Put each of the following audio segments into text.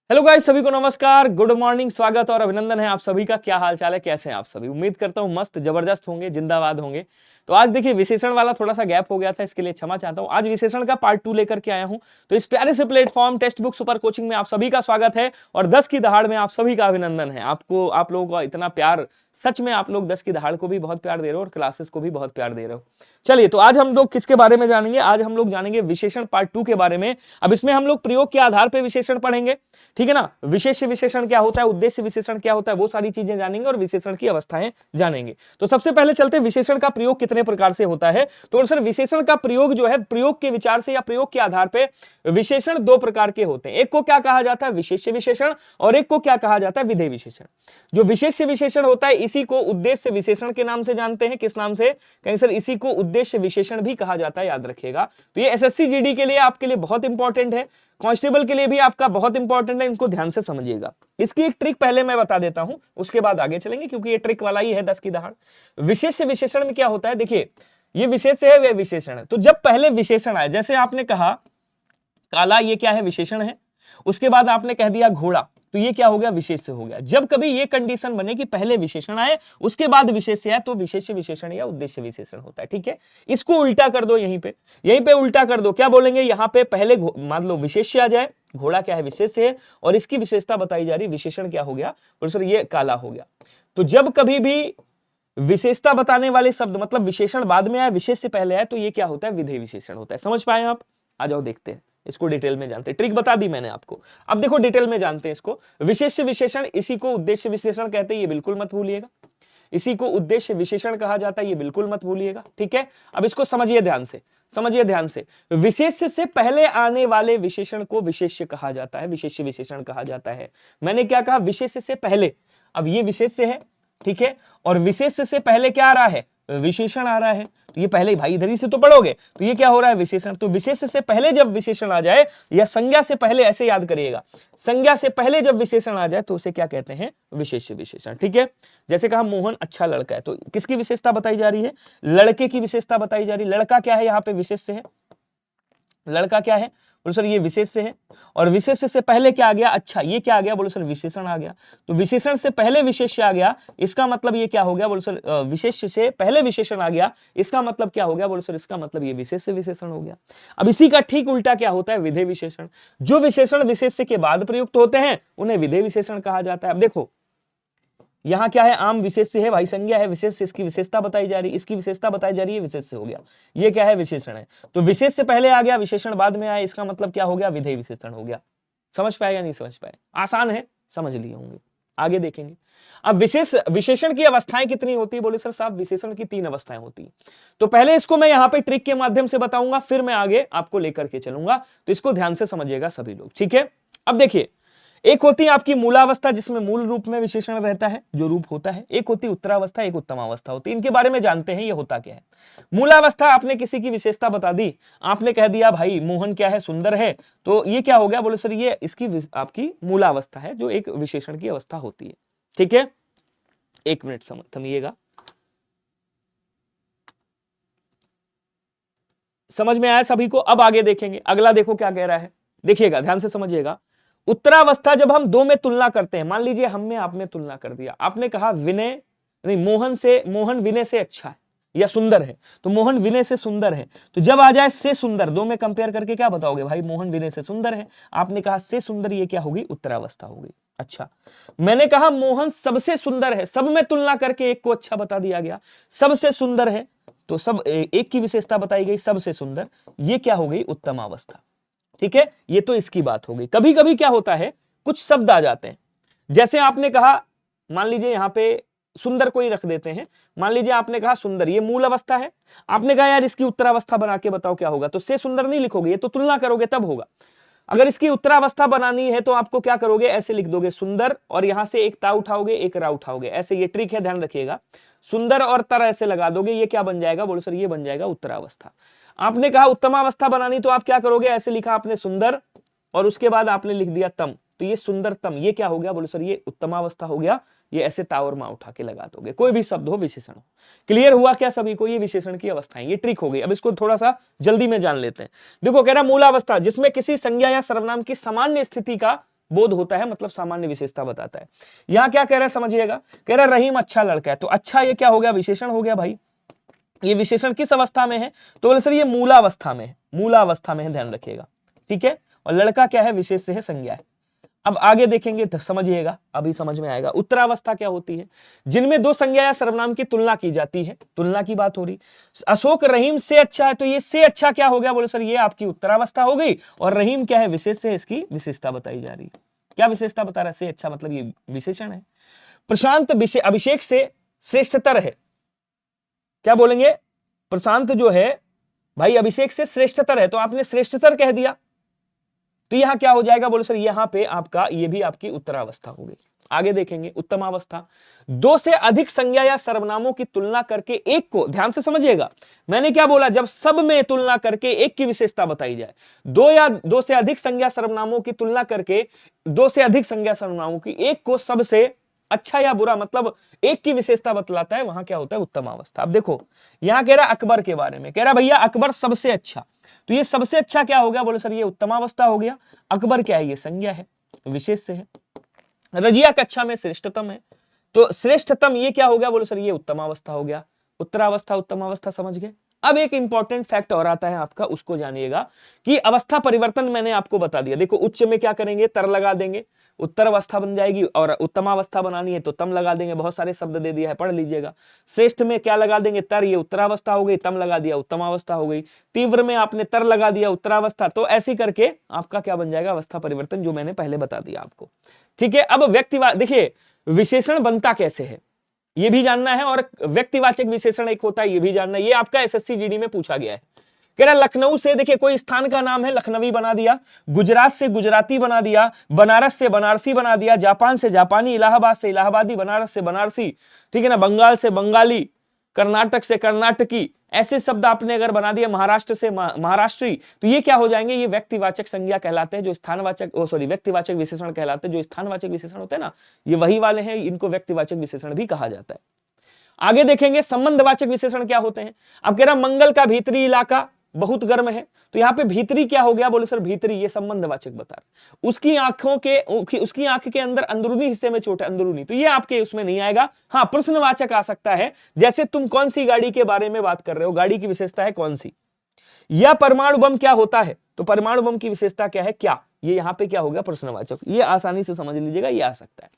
Hello guys, सभी को नमस्कार, गुड मॉर्निंग, स्वागत और अभिनंदन है आप सभी का। क्या हाल चाल है, कैसे हैं आप सभी? उम्मीद करता हूं मस्त जबरदस्त होंगे, जिंदाबाद होंगे। तो आज देखिए विशेषण वाला थोड़ा सा गैप हो गया था, इसके लिए क्षमा चाहता हूं। आज विशेषण का पार्ट 2 लेकर के आया हूं। तो इस प्यारे से platform text book super coaching में आप सभी का स्वागत है और 10 की दहाड़ में आप सभी का अभिनंदन है। आपको आप लोगों का इतना प्यार, सच में आप लोग 10 की दहाड़ को भी बहुत प्यार दे रहे हो और क्लासेस को भी बहुत प्यार दे रहे हो। चलिए, तो आज हम लोग किसके बारे में जानेंगे? आज हम लोग जानेंगे विशेषण पार्ट 2 के बारे में। अब इसमें हम लोग प्रयोग के आधार पर विशेषण पढ़ेंगे, ठीक है ना। विशेष्य विशेषण क्या होता है, उद्देश्य विशेषण क्या होता है, वो सारी चीजें जानेंगे और विशेषण की अवस्थाएं जानेंगे। तो सबसे पहले चलते विशेषण का प्रयोग कितने प्रकार से होता है। तो सर, विशेषण का प्रयोग जो है, प्रयोग के विचार से या प्रयोग के आधार पर विशेषण दो प्रकार के होते हैं। एक को क्या कहा जाता है, विशेष्य विशेषण, और एक को क्या कहा जाता है, विधेय विशेषण। जो विशेष्य विशेषण होता है इसी को उद्देश्य विशेषण के नाम से जानते हैं। किस नाम से? कहेंगे सर, इसी को उद्देश्य विशेषण भी कहा जाता है, याद रखिएगा। तो ये एसएससी जीडी के लिए आपके लिए बहुत इंपॉर्टेंट है, कांस्टेबल के लिए भी आपका बहुत इंपॉर्टेंट है, इनको ध्यान से समझिएगा। इसकी एक ट्रिक पहले मैं बता देता हूं, उसके बाद आगे चलेंगे, क्योंकि ये ट्रिक वाला ही है 10 की दहाड़। विशेष्य विशेषण में क्या होता है, देखिए ये विशेष है, वे विशेषण है। तो जब पहले विशेषण आए, जैसे आपने कहा काला, ये क्या है, विशेषण है। उसके बाद आपने कह दिया घोड़ा, तो ये क्या हो गया, विशेष्य हो गया। जब कभी ये कंडीशन बने कि पहले विशेषण आए उसके बाद विशेष्य आए, तो विशेष्य विशेषण या उद्देश्य विशेषण होता है, ठीक है। इसको उल्टा कर दो, यहीं पे उल्टा कर दो। क्या बोलेंगे, यहां पे पहले मान लो विशेष्य आ जाए, घोड़ा क्या है, विशेष्य है, और इसकी विशेषता बताई जा रही, विशेषण क्या हो गया, प्रोफेसर ये काला हो गया। तो जब कभी भी विशेषता बताने वाले शब्द, मतलब विशेषण बाद में आए, विशेष से पहले आए, तो ये क्या होता है, विधेय विशेषण होता है। समझ पाए आप? आ जाओ देखते हैं इसको, डिटेल में जानते हैं। ट्रिक बता दी मैंने आपको, अब देखो डिटेल में जानते हैं इसको। विशेष्य विशेषण, इसी को उद्देश्य विशेषण कहते हैं, ये बिल्कुल मत भूलिएगा। इसी को उद्देश्य विशेषण कहा जाता है, ये बिल्कुल मत भूलिएगा, ठीक है। अब इसको समझिए ध्यान से, समझिए ध्यान से। विशेष्य से पहले आने वाले विशेषण को विशेष्य कहा जाता है, विशेष्य विशेषण कहा जाता है। मैंने क्या कहा, विशेष्य से पहले। अब ये विशेष्य है, ठीक है, और विशेष्य से पहले क्या आ रहा है, विशेषण आ रहा है। तो ये पहले भाई इधर ही से तो पढ़ोगे, तो ये क्या हो रहा है, विशेषण। तो विशेष्य से पहले जब विशेषण आ जाए, या संज्ञा से पहले, ऐसे याद करिएगा, संज्ञा से पहले जब विशेषण आ जाए तो उसे क्या कहते हैं, विशेष्य विशेषण, ठीक है। जैसे कहा मोहन अच्छा लड़का है, तो किसकी विशेषता बताई जा रही है, लड़के की विशेषता बताई जा रही है। लड़का क्या है, यहाँ पे विशेष्य है, लड़का क्या है, बोलो सर ये विशेष्य है। और विशेष्य से पहले क्या आ गया, अच्छा ये क्या आ गया, बोलो सर विशेषण आ गया। तो विशेषण से पहले विशेष्य आ गया, इसका मतलब ये क्या हो गया, बोलो सर विशेष्य से पहले विशेषण आ गया, इसका मतलब क्या हो गया, बोलो सर इसका मतलब ये विशेष्य विशेषण हो गया। अब इसी का ठीक उल्टा क्या होता है, विधेय विशेषण। जो विशेषण विशेष्य के बाद प्रयुक्त होते हैं उन्हें विधेय विशेषण कहा जाता है। अब देखो यहाँ क्या है, आम विशेष्य है भाई, संज्ञा है, विशेष, इसकी विशेषता बताई जा रही, इसकी विशेषता बताई जा रही है, विशेष्य हो गया। ये क्या है, विशेषण है। तो विशेष से पहले आ गया, विशेषण बाद में आया, इसका मतलब क्या हो गया, विधेय विशेषण हो गया। समझ पाए या नहीं समझ पाए? आसान है, समझ लिए होंगे, आगे देखेंगे। अब विशेषण की अवस्थाएं कितनी होती है, बोले सर साहब विशेषण की 3 अवस्थाएं होती है। तो पहले इसको मैं यहाँ पे ट्रिक के माध्यम से बताऊंगा, फिर मैं आगे आपको लेकर के चलूंगा, तो इसको ध्यान से समझिएगा सभी लोग, ठीक है। अब देखिए, एक होती है आपकी मूलावस्था, जिसमें मूल रूप में विशेषण रहता है, जो रूप होता है। एक होती है उत्तरावस्था, एक उत्तमावस्था होती है। इनके बारे में जानते हैं, ये होता क्या है। मूलावस्था, आपने किसी की विशेषता बता दी, आपने कह दिया भाई मोहन क्या है, सुंदर है, तो ये क्या हो गया, बोले सर ये इसकी आपकी मूलावस्था है, जो एक विशेषण की अवस्था होती है, ठीक है। एक मिनट थमिएगा, समझ में आया सभी को? अब आगे देखेंगे, अगला देखो क्या कह रहा है, देखिएगा ध्यान से समझिएगा। उत्तरावस्था जब हम दो में तुलना करते हैं, मान लीजिए हमने आप में तुलना कर दिया, आपने कहा विनय नहीं, मोहन विनय से अच्छा है या सुंदर है, तो मोहन विनय से सुंदर है। तो जब आ जाए से सुंदर, दो में कंपेयर करके क्या बताओगे, भाई मोहन विनय से सुंदर है, आपने कहा से सुंदर, ये क्या होगी, उत्तरावस्था होगी। अच्छा, मैंने कहा मोहन सबसे सुंदर है, सब में तुलना करके एक को अच्छा बता दिया गया, सबसे सुंदर है, तो सब एक की विशेषता बताई गई, सबसे सुंदर, ये क्या हो गई, उत्तमावस्था, ठीक है। ये तो इसकी बात हो गई। कभी कभी क्या होता है, कुछ शब्द आ जाते हैं, जैसे आपने कहा, मान लीजिए यहां पे सुंदर कोई रख देते हैं, मान लीजिए आपने कहा सुंदर, ये मूल अवस्था है, आपने कहा यार इसकी उत्तरावस्था बना के बताओ क्या होगा, तो से सुंदर नहीं लिखोगे, ये तो तुलना करोगे तब होगा। अगर इसकी उत्तरावस्था बनानी है तो आपको क्या करोगे, ऐसे लिख दोगे सुंदर, और यहां से एक ता उठाओगे, एक रा उठाओगे, ऐसे, ये ट्रिक है, ध्यान रखिएगा। सुंदर और तर ऐसे लगा दोगे, ये क्या बन जाएगा, बोलो सर ये बन जाएगा उत्तरावस्था। आपने कहा उत्तमावस्था बनानी, तो आप क्या करोगे, ऐसे लिखा आपने सुंदर, और उसके बाद आपने लिख दिया तम, तो ये सुंदरतम, ये क्या हो गया, बोलो सर ये उत्तमावस्था हो गया। ये ऐसे तावर मां उठा के लगा दोगे, कोई भी शब्द हो, विशेषण हो। क्लियर हुआ क्या सभी को? ये विशेषण की अवस्थाएं, ये ट्रिक हो गई। अब इसको थोड़ा सा जल्दी में जान लेते हैं। देखो कह रहा मूलावस्था, जिसमें किसी संज्ञा या सर्वनाम की सामान्य स्थिति का बोध होता है, मतलब सामान्य विशेषता बताता है। यहां क्या कह रहा है समझिएगा, कह रहा है रहीम अच्छा लड़का है, तो अच्छा ये क्या हो गया, विशेषण हो गया भाई। ये विशेषण किस अवस्था में है, तो बोले सर ये मूलावस्था में है, मूलावस्था में है, ध्यान रखिएगा, ठीक है। और लड़का क्या है, विशेष से है, संज्ञा है। अब आगे देखेंगे तो समझिएगा, अभी समझ में आएगा। उत्तरावस्था क्या होती है, जिनमें दो संज्ञा या सर्वनाम की तुलना की जाती है, तुलना की बात हो रही। अशोक रहीम से अच्छा है, तो ये से अच्छा क्या हो गया, बोले सर ये आपकी उत्तरावस्था हो गई। और रहीम क्या है, विशेष से, इसकी विशेषता बताई जा रही है। क्या विशेषता बता रहा है, से अच्छा, मतलब ये विशेषण है। प्रशांत अभिषेक से श्रेष्ठतर है, क्या बोलेंगे, प्रशांत जो है भाई अभिषेक से श्रेष्ठतर है, तो आपने श्रेष्ठतर कह दिया, तो यहां क्या हो जाएगा, बोले सर यहां पे आपका ये भी आपकी उत्तरावस्था हो गई। आगे देखेंगे उत्तमावस्था, दो से अधिक संज्ञा या सर्वनामों की तुलना करके एक को, ध्यान से समझिएगा, मैंने क्या बोला, जब सब में तुलना करके एक की विशेषता बताई जाए, दो से अधिक संज्ञा सर्वनामों की तुलना करके, दो से अधिक संज्ञा सर्वनामों की एक को सबसे अच्छा या बुरा, मतलब एक की विशेषता बतलाता है, वहां क्या होता है, उत्तमावस्था। अब देखो यहां कह रहा अकबर के बारे में, कह रहा भैया अकबर सबसे अच्छा, तो ये सबसे अच्छा क्या हो गया, बोले सर ये उत्तमावस्था हो गया। अकबर क्या है, ये संज्ञा है, विशेष से है। रजिया कक्षा में श्रेष्ठतम है, तो श्रेष्ठतम ये क्या हो गया, बोले सर ये उत्तमावस्था हो गया। उत्तरावस्था उत्तमावस्था समझ गए। अब एक इंपॉर्टेंट फैक्ट और आता है आपका, उसको जानिएगा कि अवस्था परिवर्तन मैंने आपको बता दिया। देखो उच्च में क्या करेंगे, तर लगा देंगे, उत्तर अवस्था बन जाएगी, और उत्तमावस्था बनानी है तो तम लगा देंगे, बहुत सारे शब्द दे दिया है, पढ़ लीजिएगा। श्रेष्ठ में क्या लगा देंगे, तर, ये उत्तरावस्था हो गई, तम लगा दिया, उत्तमावस्था हो गई। तीव्र में आपने तर लगा दिया, उत्तरावस्था, तो ऐसे करके आपका क्या बन जाएगा, अवस्था परिवर्तन, जो मैंने पहले बता दिया आपको, ठीक है। अब व्यक्तिवाचक, देखिए विशेषण बनता कैसे है ये भी जानना है, और व्यक्तिवाचक विशेषण एक होता है ये भी जानना है। ये आपका एसएससी जीडी में पूछा गया है। कह रहा लखनऊ से, देखिए कोई स्थान का नाम है, लखनवी बना दिया, गुजरात से गुजराती बना दिया, बनारस से बनारसी बना दिया, जापान से जापानी, इलाहाबाद से इलाहाबादी, बनारस से बनारसी, ठीक है ना, बंगाल से बंगाली, कर्नाटक से कर्नाटकी, ऐसे शब्द आपने अगर बना दिया, महाराष्ट्र से महाराष्ट्री, तो ये क्या हो जाएंगे, ये व्यक्तिवाचक संज्ञा कहलाते हैं, जो स्थानवाचक, व्यक्तिवाचक विशेषण कहलाते हैं। जो स्थानवाचक विशेषण होते हैं ना, ये वही वाले हैं, इनको व्यक्तिवाचक विशेषण भी कहा जाता है। आगे देखेंगे संबंधवाचक विशेषण क्या होते हैं। अब कह रहा मंगल का भीतरी इलाका बहुत गर्म है, तो यहां पे भीतरी क्या हो गया, बोले सर भीतरी, ये संबंधवाचक बता रहा। उसकी आंख के अंदर अंदरूनी हिस्से में चोट है, अंदरूनी, तो ये आपके उसमें नहीं आएगा। हाँ प्रश्नवाचक आ सकता है, जैसे तुम कौन सी गाड़ी के बारे में बात कर रहे हो, गाड़ी की विशेषता है कौन सी, या परमाणु बम क्या होता है, तो परमाणु बम की विशेषता क्या है, क्या, ये यहां पे क्या हो गया, प्रश्नवाचक। ये आसानी से समझ लीजिएगा, ये आ सकता है।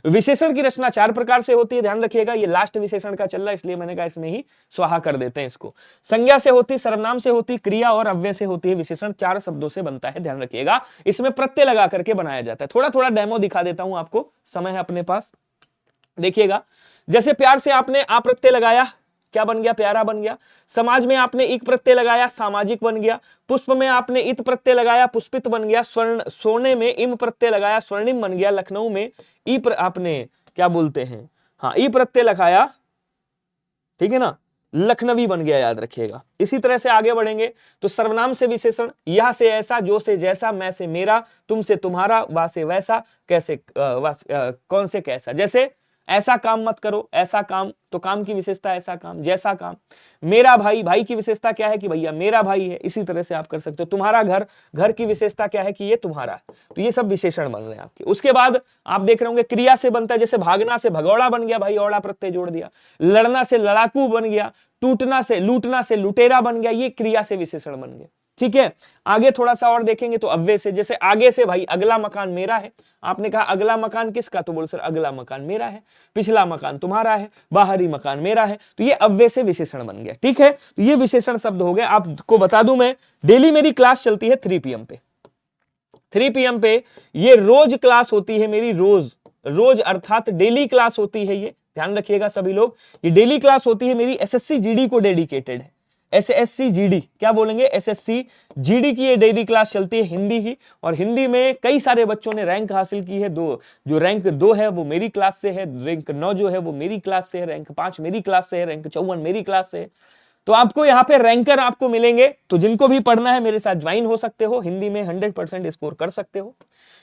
विशेषण की रचना 4 प्रकार से होती है, ध्यान रखिएगा, ये लास्ट विशेषण का चल रहा है, इसलिए मैंने कहा इसमें ही स्वाहा कर देते हैं इसको। संज्ञा से होती, सर्वनाम से होती, क्रिया और अव्यय से होती है। विशेषण 4 शब्दों से बनता है, ध्यान रखिएगा। इसमें प्रत्यय लगा करके बनाया जाता है। थोड़ा थोड़ा डेमो दिखा देता हूं आपको, समय है अपने पास, देखिएगा। जैसे प्यार से आपने आ प्रत्यय लगाया, क्या बन गया, प्यारा बन गया। समाज में आपने इक प्रत्यय लगाया, सामाजिक बन गया। पुष्प में आपने इत प्रत्यय लगाया, पुष्पित बन गया। सोने में इम प्रत्यय लगाया, स्वर्णिम बन गया। लखनऊ में आपने क्या बोलते हैं, हाँ ई प्रत्यय लगाया, ठीक है ना, लखनवी बन गया, याद रखिएगा। इसी तरह से आगे बढ़ेंगे तो सर्वनाम से विशेषण, यह से ऐसा, जो से जैसा, मैं से मेरा, तुम से तुम्हारा, वा से वैसा, कैसे कौन से कैसा। जैसे ऐसा काम मत करो, ऐसा काम, तो काम की विशेषता ऐसा काम, जैसा काम। मेरा भाई, भाई की विशेषता क्या है कि भैया मेरा भाई है। इसी तरह से आप कर सकते हो। तुम्हारा घर, घर की विशेषता क्या है कि ये तुम्हारा है। तो ये सब विशेषण बन रहे हैं आपके। उसके बाद आप देख रहे होंगे क्रिया से बनता है, जैसे भागना से भगौड़ा बन गया, भाई औड़ा प्रत्यय जोड़ दिया। लड़ना से लड़ाकू बन गया, टूटना से लूटना से लुटेरा बन गया, ये क्रिया से विशेषण बन गया, ठीक है। आगे थोड़ा सा और देखेंगे तो अव्यय से, जैसे आगे से, भाई अगला मकान मेरा है। आपने कहा अगला मकान किसका, तो बोल सर अगला मकान मेरा है। पिछला मकान तुम्हारा है, बाहरी मकान मेरा है। तो ये अव्यय से विशेषण बन गया, ठीक है। तो ये विशेषण शब्द हो गए। आपको बता दूं मैं, डेली मेरी क्लास चलती है 3 PM पे। 3 PM पे ये रोज क्लास होती है मेरी, रोज, रोज अर्थात डेली क्लास होती है ये, ध्यान रखिएगा सभी लोग। ये डेली क्लास होती है मेरी, SSC GD को डेडिकेटेड है। SSC GD क्या बोलेंगे, SSC GD की ये डेली क्लास चलती है, हिंदी की। और हिंदी में कई सारे बच्चों ने रैंक हासिल की है। जो रैंक 2 है वो मेरी क्लास से है, रैंक 9 जो है वो मेरी क्लास से है, रैंक 5 मेरी क्लास से है, रैंक 54 मेरी क्लास से है। तो आपको यहाँ पे रैंकर आपको मिलेंगे। तो जिनको भी पढ़ना है मेरे साथ ज्वाइन हो सकते हो, हिंदी में 100% स्कोर कर सकते हो।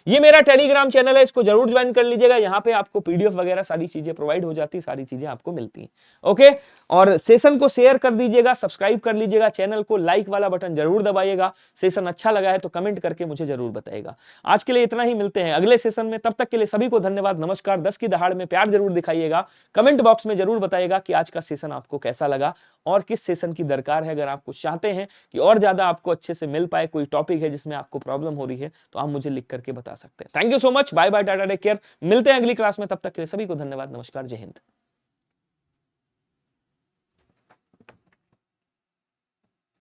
ये मेरा टेलीग्राम चैनल है, इसको जरूर ज्वाइन कर लीजिएगा। यहाँ पे आपको पीडीएफ वगैरह सारी चीजें प्रोवाइड हो जाती है, सारी चीजें आपको मिलती हैं। ओके, और सेशन को शेयर कर दीजिएगा, सब्सक्राइब कर लीजिएगा, चैनल को लाइक वाला बटन जरूर दबाइएगा। सेशन अच्छा लगा है तो कमेंट करके मुझे जरूर बताइएगा। आज के लिए इतना ही, मिलते हैं अगले सेशन में। तब तक के लिए सभी को धन्यवाद, नमस्कार। 10 की दहाड़ में प्यार जरूर दिखाइएगा, कमेंट बॉक्स में जरूर बताइएगा कि आज का सेशन आपको कैसा लगा और किस सेशन की दरकार है। अगर आप कुछ चाहते हैं कि और ज्यादा आपको अच्छे से मिल पाए, कोई टॉपिक है जिसमें आपको प्रॉब्लम हो रही है, तो आप मुझे लिख करके बता सकते हैं। Thank you so much, bye bye, tata, take care. मिलते हैं अगली क्लास में, तब तक के लिए सभी को धन्यवाद, नमस्कार, जय हिंद।